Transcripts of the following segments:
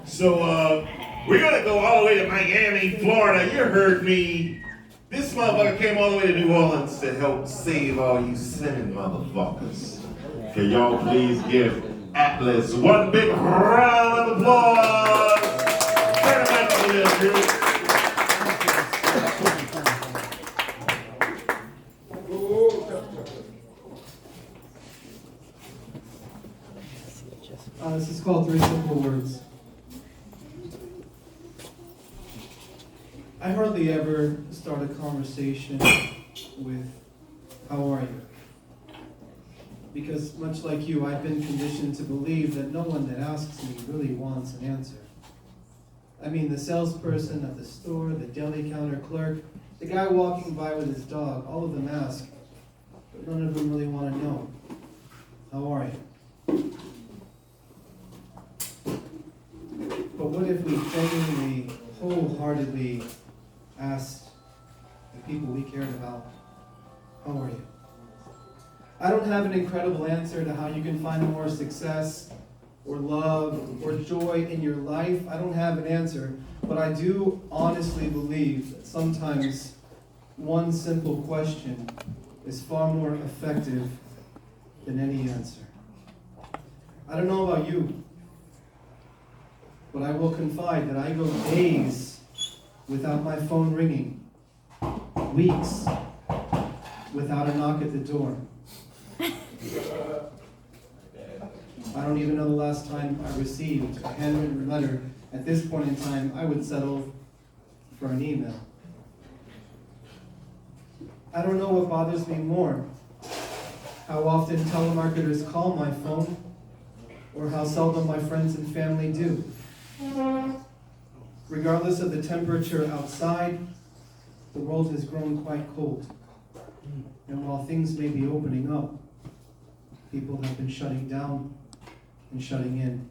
So we're gonna go all the way to Miami, Florida. You heard me. This motherfucker came all the way to New Orleans to help save all you sinning motherfuckers. Can y'all please give Atlas one big round of applause? Turn it back to the little dude. This is called Three Simple Words. I hardly ever start a conversation with, "How are you?" Because much like you, I've been conditioned to believe that no one that asks me really wants an answer. I mean, the salesperson at the store, the deli counter clerk, the guy walking by with his dog, all of them ask, but none of them really want to know, "How are you?" But what if we genuinely, wholeheartedly asked the people we cared about, "How are you?" I don't have an incredible answer to how you can find more success or love or joy in your life. I don't have an answer, but I do honestly believe that sometimes one simple question is far more effective than any answer. I don't know about you, but I will confide that I go days without my phone ringing, weeks without a knock at the door. I don't even know the last time I received a handwritten letter. At this point in time, I would settle for an email. I don't know what bothers me more, how often telemarketers call my phone, or how seldom my friends and family do. Regardless of the temperature outside, the world has grown quite cold. And while things may be opening up, people have been shutting down and shutting in.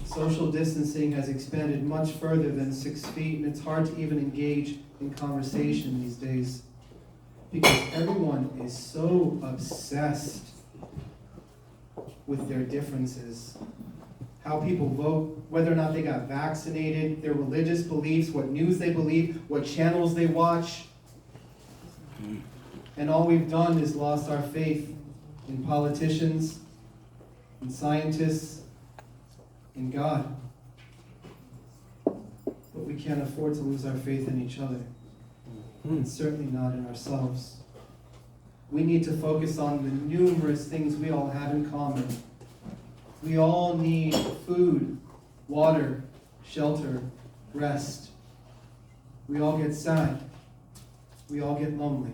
Social distancing has expanded much further than 6 feet, and it's hard to even engage in conversation these days because everyone is so obsessed with their differences. How people vote, whether or not they got vaccinated, their religious beliefs, what news they believe, what channels they watch. And all we've done is lost our faith in politicians, in scientists, in God. But we can't afford to lose our faith in each other, and certainly not in ourselves. We need to focus on the numerous things we all have in common. We all need food, water, shelter, rest. We all get sad. We all get lonely.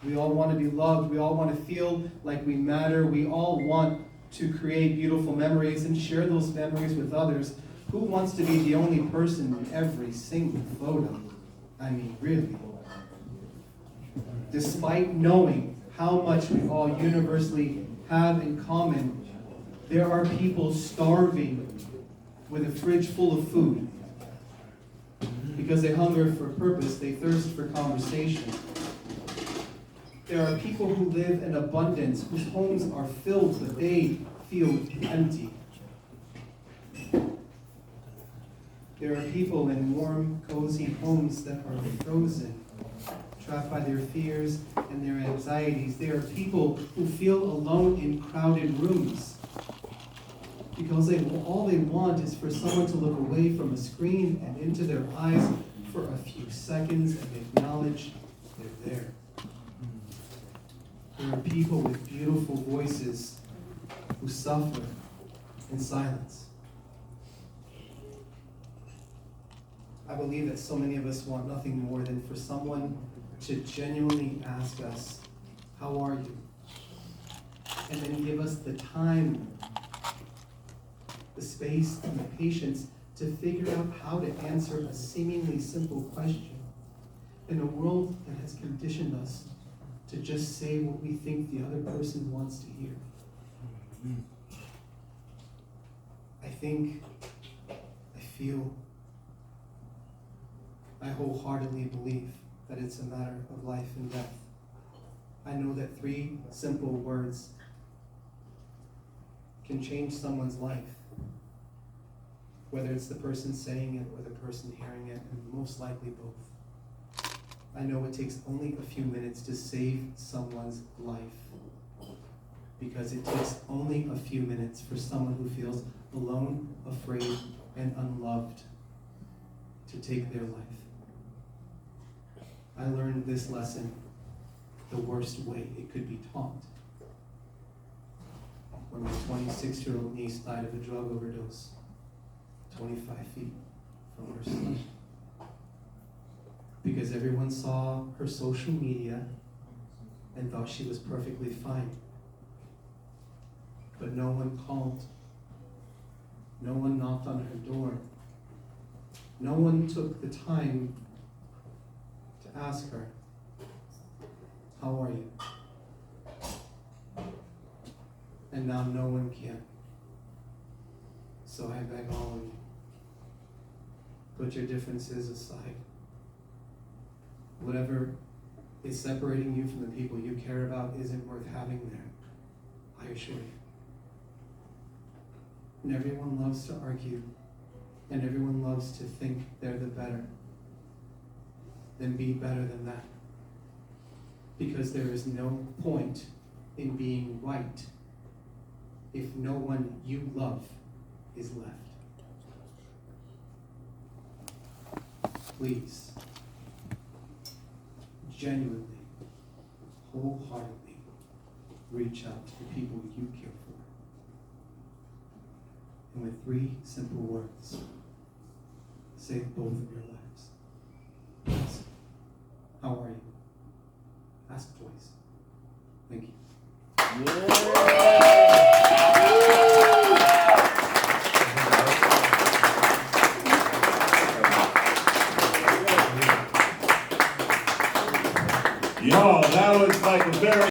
We all want to be loved. We all want to feel like we matter. We all want to create beautiful memories and share those memories with others. Who wants to be the only person in every single photo? I mean, really. Despite knowing how much we all universally have in common, there are people starving with a fridge full of food. Because they hunger for purpose, they thirst for conversation. There are people who live in abundance, whose homes are filled, but they feel empty. There are people in warm, cozy homes that are frozen, trapped by their fears and their anxieties. There are people who feel alone in crowded rooms because all they want is for someone to look away from a screen and into their eyes for a few seconds and acknowledge they're there. There are people with beautiful voices who suffer in silence. I believe that so many of us want nothing more than for someone to genuinely ask us, "How are you?" And then give us the time, the space, and the patience to figure out how to answer a seemingly simple question in a world that has conditioned us to just say what we think the other person wants to hear. I think, I feel, I wholeheartedly believe that it's a matter of life and death. I know that 3 simple words can change someone's life whether it's the person saying it or the person hearing it, and most likely both. I know it takes only a few minutes to save someone's life, because it takes only a few minutes for someone who feels alone, afraid, and unloved to take their life. I learned this lesson the worst way it could be taught, when my 26-year-old niece died of a drug overdose 25 feet from her son. Because everyone saw her social media and thought she was perfectly fine. But no one called. No one knocked on her door. No one took the time to ask her, "How are you?" And now no one can. So I beg all of you, put your differences aside. Whatever is separating you from the people you care about isn't worth having there, I assure you. And everyone loves to argue, and everyone loves to think they're the better. Then be better than that. Because there is no point in being right if no one you love is left. Please, genuinely, wholeheartedly, reach out to the people you care for. And with 3 simple words, save both of your lives. Ask, "How are you?" Ask twice. Thank you. Y'all, that was like a very